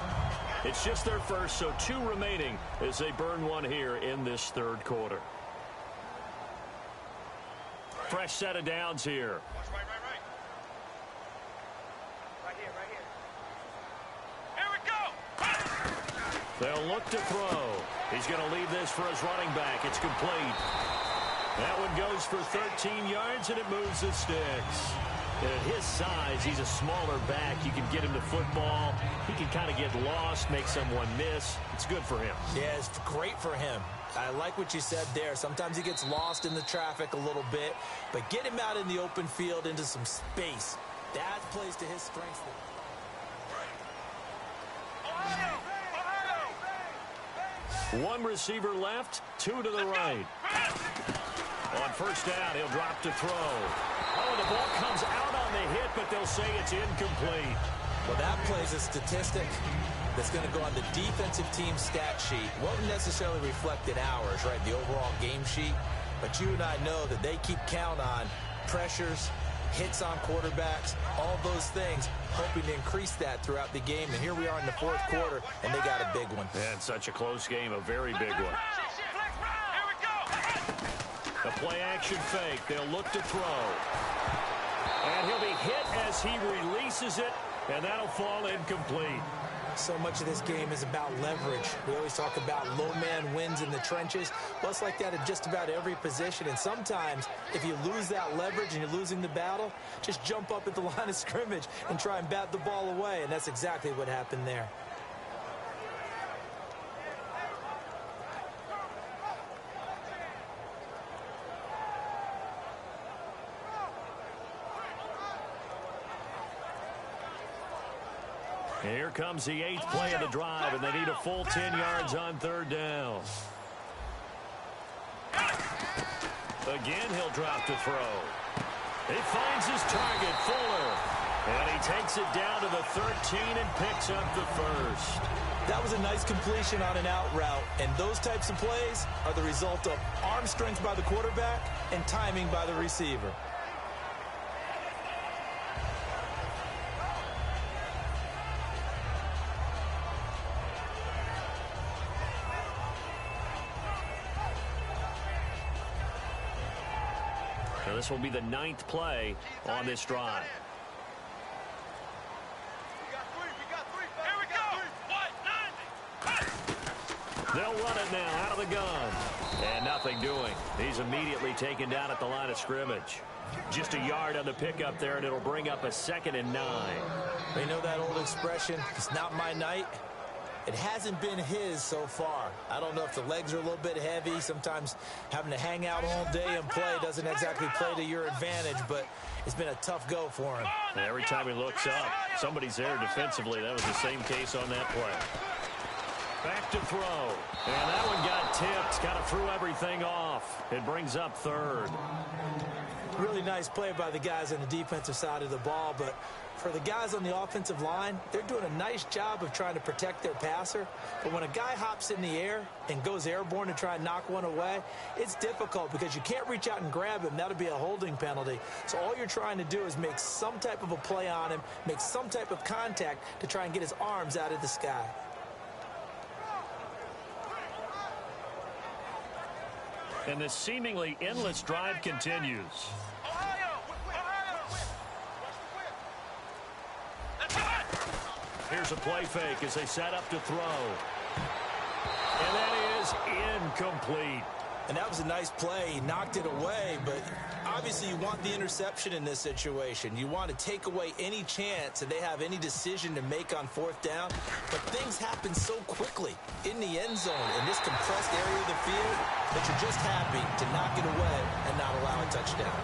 It's just their first, so 2 remaining as they burn one here in this third quarter. Fresh set of downs here. Right. Right here. Here we go. They'll look to throw. He's going to leave this for his running back. It's complete. That one goes for 13 yards, and it moves the sticks. And at his size, he's a smaller back. You can get him the football. He can kind of get lost, make someone miss. It's good for him. Yeah, it's great for him. I like what you said there. Sometimes he gets lost in the traffic a little bit, but get him out in the open field into some space. That plays to his strengths. One receiver left, 2 to the right. On first down, he'll drop to throw. Oh, the ball comes out on the hit, but they'll say it's incomplete. Well, that plays a statistic that's going to go on the defensive team stat sheet. Won't necessarily reflect in ours, right, the overall game sheet. But you and I know that they keep count on pressures, hits on quarterbacks, all those things, hoping to increase that throughout the game. And here we are in the fourth quarter, and they got a big one. And such a close game, a very big one. A play-action fake. They'll look to throw. And he'll be hit as he releases it, and that'll fall incomplete. So much of this game is about leverage. We always talk about low man wins in the trenches. Well, it's like that at just about every position. And sometimes, if you lose that leverage and you're losing the battle, just jump up at the line of scrimmage and try and bat the ball away. And that's exactly what happened there. Here comes the 8th play of the drive, and they need a full 10 yards on third down. Again, he'll drop to throw. He finds his target, Fuller. And he takes it down to the 13 and picks up the first. That was a nice completion on an out route, and those types of plays are the result of arm strength by the quarterback and timing by the receiver. Now this will be the 9th play on this drive. They'll run it now out of the gun. And nothing doing. He's immediately taken down at the line of scrimmage. Just a yard on the pickup there, and it'll bring up a 2nd and 9. You know that old expression, it's not my night? It hasn't been his so far. I don't know if the legs are a little bit heavy. Sometimes having to hang out all day and play doesn't exactly play to your advantage, but it's been a tough go for him. And every time he looks up, somebody's there defensively. That was the same case on that play. Back to throw. And that one got tipped. Kind of threw everything off. It brings up third. Really nice play by the guys on the defensive side of the ball, but for the guys on the offensive line, they're doing a nice job of trying to protect their passer. But when a guy hops in the air and goes airborne to try and knock one away, it's difficult because you can't reach out and grab him. That'll be a holding penalty. So all you're trying to do is make some type of a play on him, make some type of contact to try and get his arms out of the sky. And this seemingly endless drive continues. Here's a play fake as they set up to throw. And that is incomplete. And that was a nice play. He knocked it away, but obviously you want the interception in this situation. You want to take away any chance that they have any decision to make on fourth down. But things happen so quickly in the end zone in this compressed area of the field that you're just happy to knock it away and not allow a touchdown.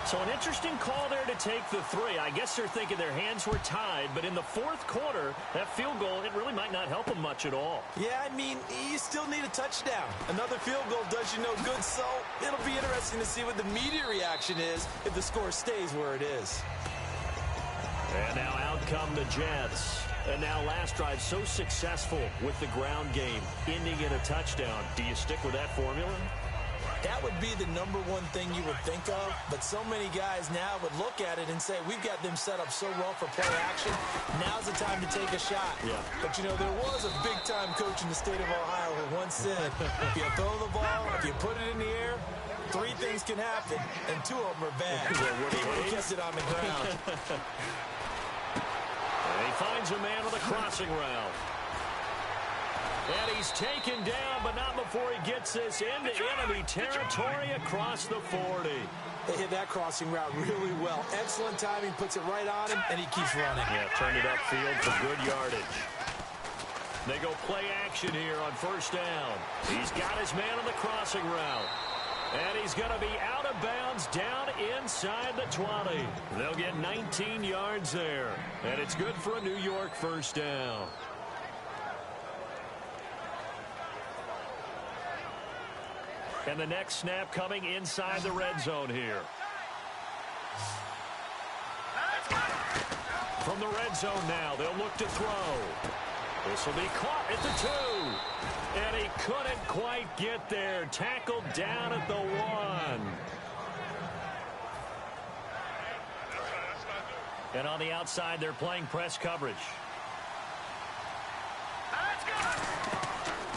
So an interesting call there to take the 3. I guess they're thinking their hands were tied, but in the fourth quarter, that field goal, it really might not help them much at all. Yeah, I mean, you still need a touchdown. Another field goal does you no good, so it'll be interesting to see what the media reaction is if the score stays where it is. And now out come the Jets. And now last drive so successful with the ground game, ending in a touchdown. Do you stick with that formula? That would be the number one thing you would think of, but so many guys now would look at it and say, we've got them set up so well for play action. Now's the time to take a shot. Yeah. But, you know, there was a big-time coach in the state of Ohio who once said, if you throw the ball, if you put it in the air, 3 things can happen, and 2 of them are bad. He would have kept it on the ground. And he finds a man with a crossing route. And he's taken down, but not before he gets this into enemy territory across the 40. They hit that crossing route really well. Excellent timing, puts it right on him, and he keeps running. Yeah, turned it upfield for good yardage. They go play action here on first down. He's got his man on the crossing route. And he's going to be out of bounds down inside the 20. They'll get 19 yards there. And it's good for a New York first down. And the next snap coming inside the red zone here. From the red zone now, they'll look to throw. This will be caught at the 2. And he couldn't quite get there. Tackled down at the 1. And on the outside, they're playing press coverage.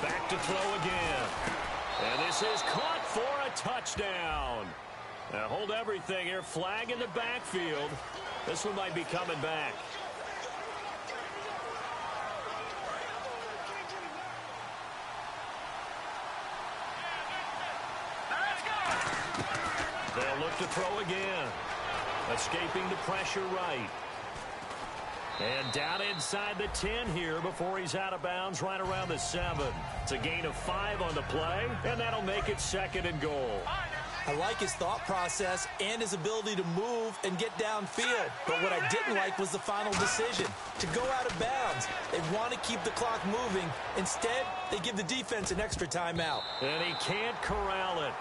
Back to throw again. And this is caught for a touchdown. Now hold everything here. Flag in the backfield. This one might be coming back. They'll look to throw again. Escaping the pressure right. And down inside the 10 here before he's out of bounds right around the 7. It's a gain of 5 on the play, and that'll make it 2nd and goal. I like his thought process and his ability to move and get downfield. But what I didn't like was the final decision, to go out of bounds. They want to keep the clock moving. Instead, they give the defense an extra timeout. And he can't corral it.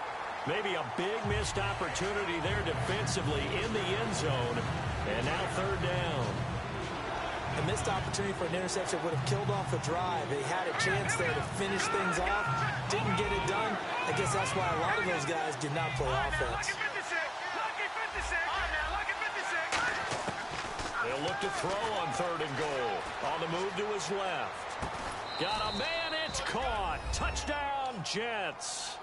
Maybe a big missed opportunity there defensively in the end zone. And now 3rd down. A missed opportunity for an interception would have killed off the drive. They had a chance there to finish things off. Didn't get it done. I guess that's why a lot of those guys did not play offense. They'll look to throw on 3rd and goal. On the move to his left. Got a man, it's caught. Touchdown, Jets.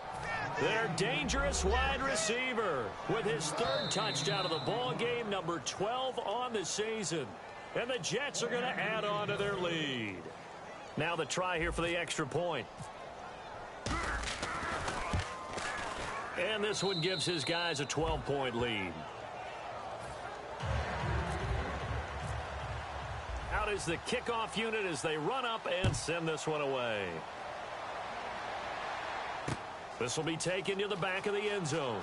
Their dangerous wide receiver with his 3rd touchdown of the ball game, number 12 on the season. And the Jets are going to add on to their lead. Now the try here for the extra point. And this one gives his guys a 12-point lead. Out is the kickoff unit as they run up and send this one away. This will be taken to the back of the end zone.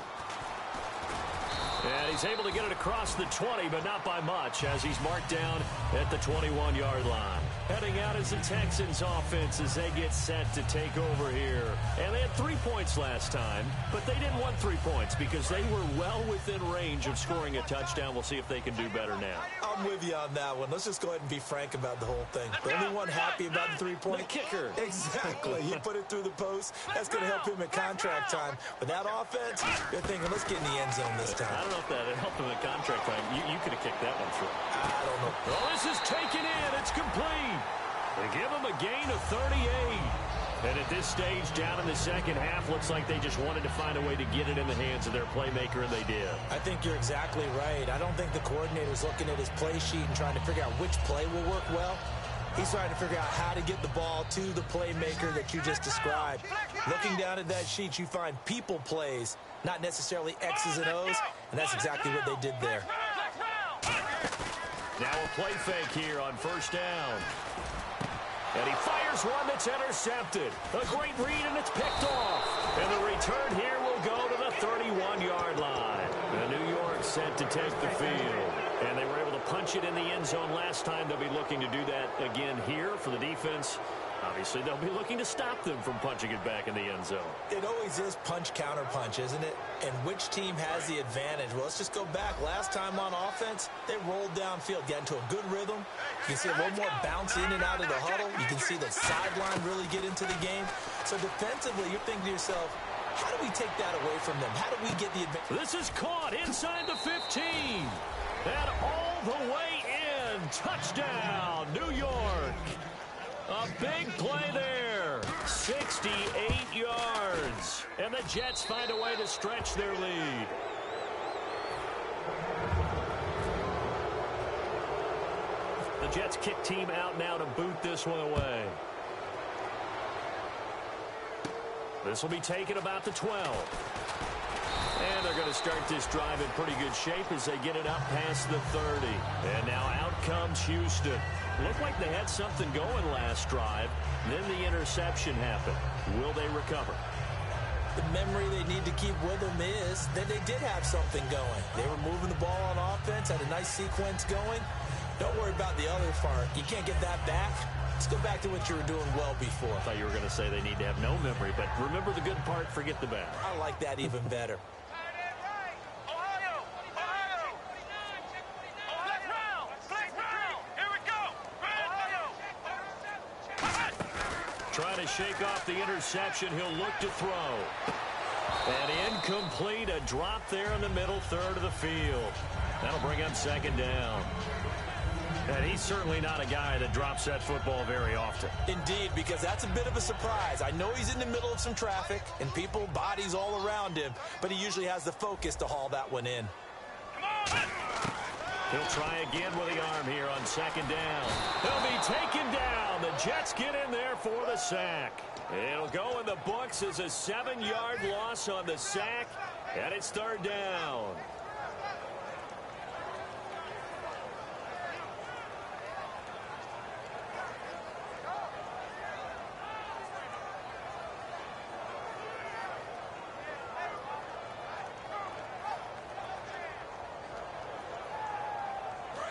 And he's able to get it across the 20, but not by much, as he's marked down at the 21-yard line. Heading out is the Texans offense as they get set to take over here. And they had 3 points last time, but they didn't want 3 points because they were well within range of scoring a touchdown. We'll see if they can do better now. I'm with you on that one. Let's just go ahead and be frank about the whole thing. The only one happy about the 3-point. The kicker. Exactly. He put it through the post. That's going to help him at contract time. But that offense, you're thinking, let's get in the end zone this time. I don't know if that helped him at contract time. You could have kicked that one through. I don't know. Oh, this is taken in. It's complete. They give him a gain of 38. And at this stage, down in the second half, looks like they just wanted to find a way to get it in the hands of their playmaker, and they did. I think you're exactly right. I don't think the coordinator's looking at his play sheet and trying to figure out which play will work well. He's trying to figure out how to get the ball to the playmaker that you just described. Looking down at that sheet, you find people plays, not necessarily X's and O's, and that's exactly what they did there. Now a play fake here on first down. And he fires one that's intercepted. A great read, and it's picked off. And the return here will go to the 31-yard line. And New York set to take the field. And they were able to punch it in the end zone last time. They'll be looking to do that again here for the defense. Obviously, they'll be looking to stop them from punching it back in the end zone. It always is punch-counter-punch, isn't it? And which team has the advantage? Well, let's just go back. Last time on offense, they rolled downfield, got into a good rhythm. You can see a little more bounce in and out of the huddle. You can see the sideline really get into the game. So defensively, you're thinking to yourself, how do we take that away from them? How do we get the advantage? This is caught inside the 15. And all the way in. Touchdown, New York. A big play there. 68 yards. And the Jets find a way to stretch their lead. The Jets kick team out now to boot this one away. This will be taken about the 12. And they're going to start this drive in pretty good shape as they get it up past the 30. And now out comes Houston. Looked like they had something going last drive. Then the interception happened. Will they recover? The memory they need to keep with them is that they did have something going. They were moving the ball on offense, had a nice sequence going. Don't worry about the other part. You can't get that back. Let's go back to what you were doing well before. I thought you were going to say they need to have no memory, but remember the good part, forget the bad. I like that even better. Trying to shake off the interception. He'll look to throw. And incomplete. A drop there in the middle third of the field. That'll bring up second down. And he's certainly not a guy that drops that football very often. Indeed, because that's a bit of a surprise. I know he's in the middle of some traffic and people, bodies all around him, but he usually has the focus to haul that one in. He'll try again with the arm here on second down. He'll be taken down. The Jets get in there for the sack. It'll go in the books as a 7-yard loss on the sack, and it's third down.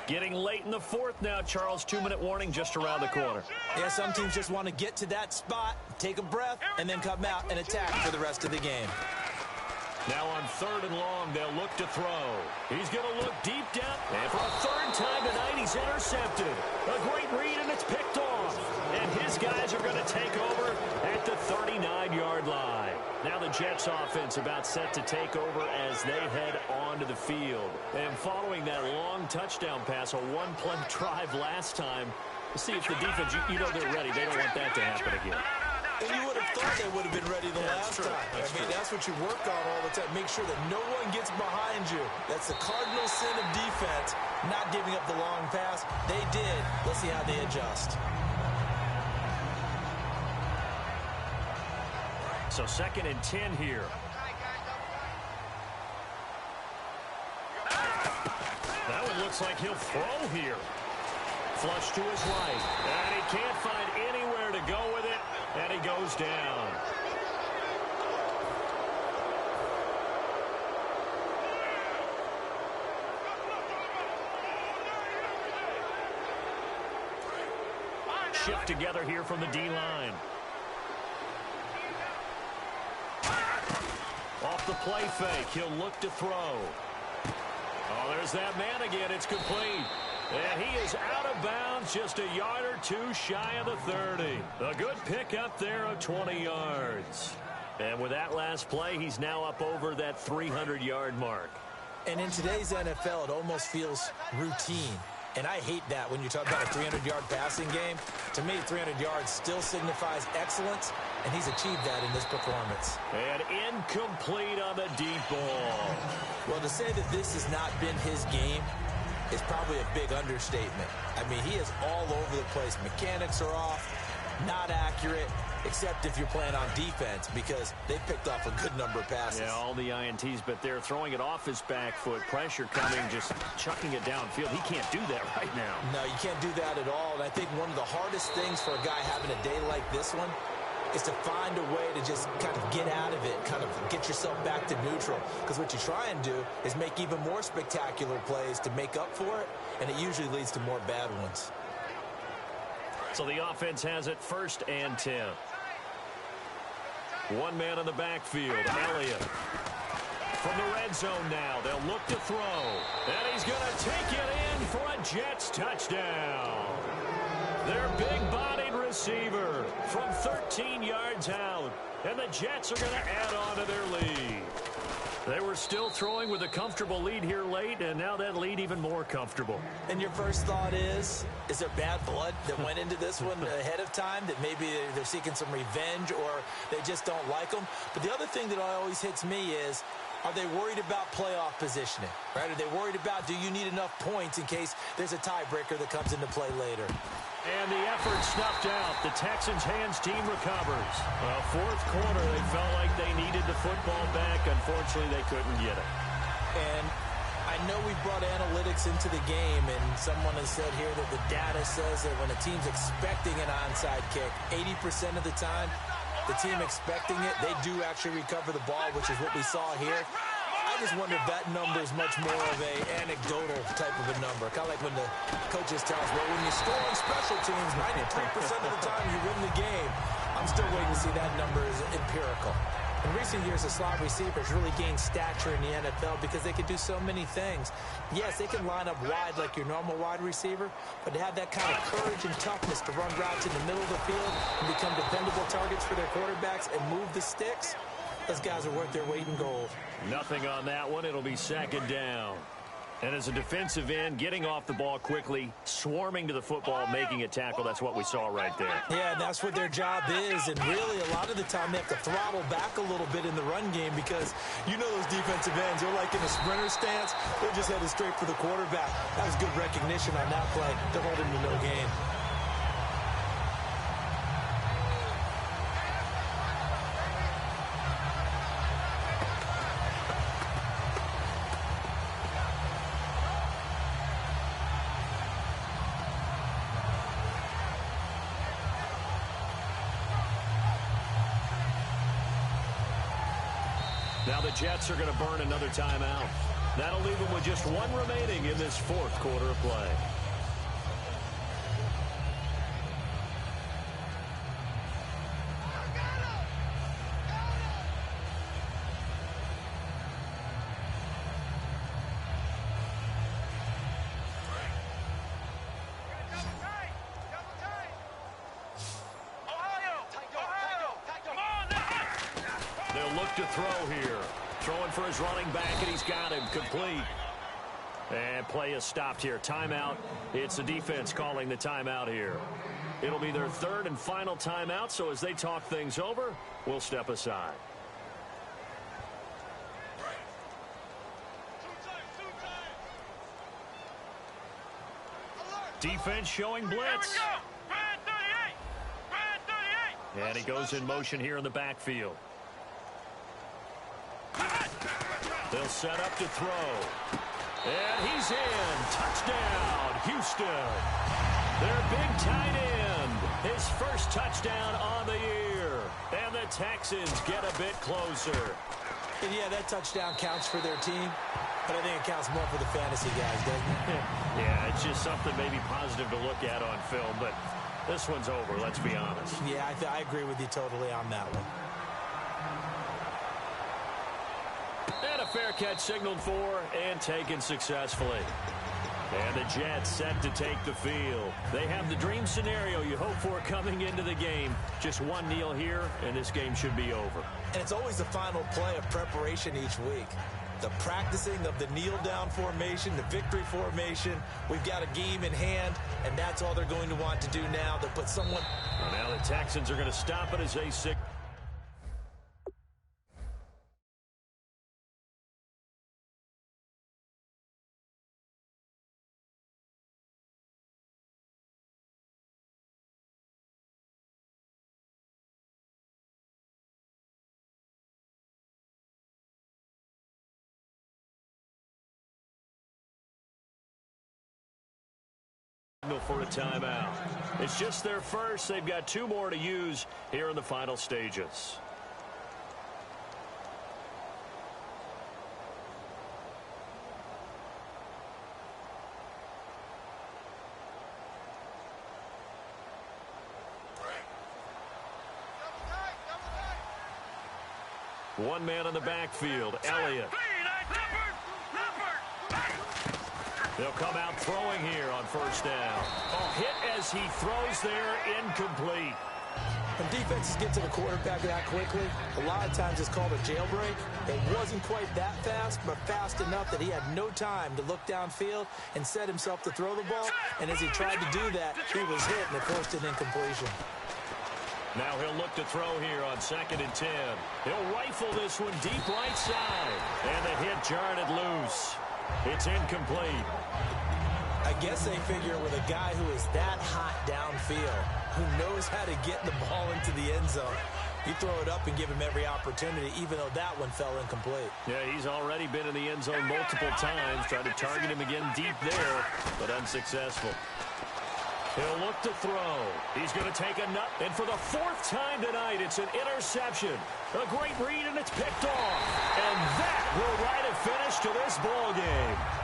Getting late in the fourth now, Charles. 2-minute warning just around the corner. Yeah, some teams just want to get to that spot, take a breath, and then come out and attack for the rest of the game. Now on third and long, they'll look to throw. He's going to look deep down. And for a third time tonight, he's intercepted. A great read, and it's picked off. And his guys are going to take over at the 39-yard line. Now the Jets offense about set to take over as they head onto the field. And following that long touchdown pass, a one-play drive last time, see if the defense, you know they're ready. They don't want that to happen again. And you would have thought they would have been ready the last time. That's what you work on all the time. Make sure that no one gets behind you. That's the cardinal sin of defense, not giving up the long pass. They did. Let's see how they adjust. So 2nd and 10 here. That one looks like he'll throw here. Flush to his right. And he can't find anywhere to go with it. And he goes down. shift together here from the D-line. Off the play fake, he'll look to throw. Oh, there's that man again. It's complete. And he is out of bounds, just a yard or two shy of the 30. A good pickup there of 20 yards. And with that last play, he's now up over that 300-yard mark. And in today's NFL, it almost feels routine. And I hate that when you talk about a 300-yard passing game. To me, 300 yards still signifies excellence, and he's achieved that in this performance. And incomplete on the deep ball. Well, to say that this has not been his game is probably a big understatement. I mean, he is all over the place. Mechanics are off, not accurate, except if you're playing on defense, because they picked off a good number of passes. Yeah, all the INTs, but they're throwing it off his back foot. Pressure coming, just chucking it downfield. He can't do that right now. No, you can't do that at all. And I think one of the hardest things for a guy having a day like this one is to find a way to just kind of get out of it, kind of get yourself back to neutral. Because what you try and do is make even more spectacular plays to make up for it, and it usually leads to more bad ones. So the offense has it 1st and 10. One man in the backfield, Elliott. From the red zone now, they'll look to throw. And he's going to take it in for a Jets touchdown. Their big-bodied receiver from 13 yards out. And the Jets are going to add on to their lead. They were still throwing with a comfortable lead here late, and now that lead even more comfortable. And your first thought is there bad blood that went into this one ahead of time, that maybe they're seeking some revenge or they just don't like them? But the other thing that always hits me is, are they worried about playoff positioning, right? Are they worried about, do you need enough points in case there's a tiebreaker that comes into play later? And the effort snuffed out. The Texans' hands team recovers. Well, 4th quarter, they felt like they needed the football back. Unfortunately, they couldn't get it. And I know we brought analytics into the game, and someone has said here that the data says that when a team's expecting an onside kick, 80% of the time, the team expecting it, they do actually recover the ball, which is what we saw here. I just wonder if that number is much more of a anecdotal type of a number. Kind of like when the coaches tell us, well, when you score on special teams, 93% of the time you win the game. I'm still waiting to see that number is empirical. In recent years, the slot receivers really gained stature in the NFL because they can do so many things. Yes, they can line up wide like your normal wide receiver, but to have that kind of courage and toughness to run routes in the middle of the field and become dependable targets for their quarterbacks and move the sticks, those guys are worth their weight in gold. Nothing on that one. It'll be 2nd down. And as a defensive end, getting off the ball quickly, swarming to the football, making a tackle, that's what we saw right there. Yeah, and that's what their job is. And really, a lot of the time, they have to throttle back a little bit in the run game because you know those defensive ends, they're like in a sprinter stance. They're just headed straight for the quarterback. That was good recognition on that play. They're holding to no gain. Now the Jets are going to burn another timeout. That'll leave them with just one remaining in this 4th quarter of play. To throw here. Throwing for his running back, and he's got him complete. And play is stopped here. Timeout. It's the defense calling the timeout here. It'll be their 3rd and final timeout, so as they talk things over, we'll step aside. Defense showing blitz. And he goes in motion here in the backfield. They'll set up to throw. And he's in. Touchdown, Houston. Their big tight end. His first touchdown on the year. And the Texans get a bit closer. And yeah, that touchdown counts for their team. But I think it counts more for the fantasy guys, doesn't it? Yeah, it's just something maybe positive to look at on film. But This one's over, let's be honest. Yeah, I agree with you totally on that one. And a fair catch signaled for and taken successfully. And the Jets set to take the field. They have the dream scenario you hope for coming into the game. Just one kneel here, and this game should be over. And it's always the final play of preparation each week. The practicing of the kneel-down formation, the victory formation. We've got a game in hand, and that's all they're going to want to do now to put someone... Well, now the Texans are going to stop it as they sick. For a timeout. It's just their first. They've got 2 more to use here in the final stages. One man on the backfield, Elliott. They'll come out throwing here on first down. Hit as he throws there, incomplete. When defenses get to the quarterback that quickly, a lot of times it's called a jailbreak. It wasn't quite that fast, but fast enough that he had no time to look downfield and set himself to throw the ball. And as he tried to do that, he was hit and it forced an incompletion. Now he'll look to throw here on 2nd and 10. He'll rifle this one deep right side. And the hit jarred it loose. It's incomplete. I guess they figure with a guy who is that hot downfield, who knows how to get the ball into the end zone, you throw it up and give him every opportunity, even though that one fell incomplete. Yeah, he's already been in the end zone multiple times, trying to target him again deep there, but unsuccessful. He'll look to throw. He's going to take a nut. And for the 4th time tonight, it's an interception. A great read, and it's picked off. And that will write a finish to this ball game.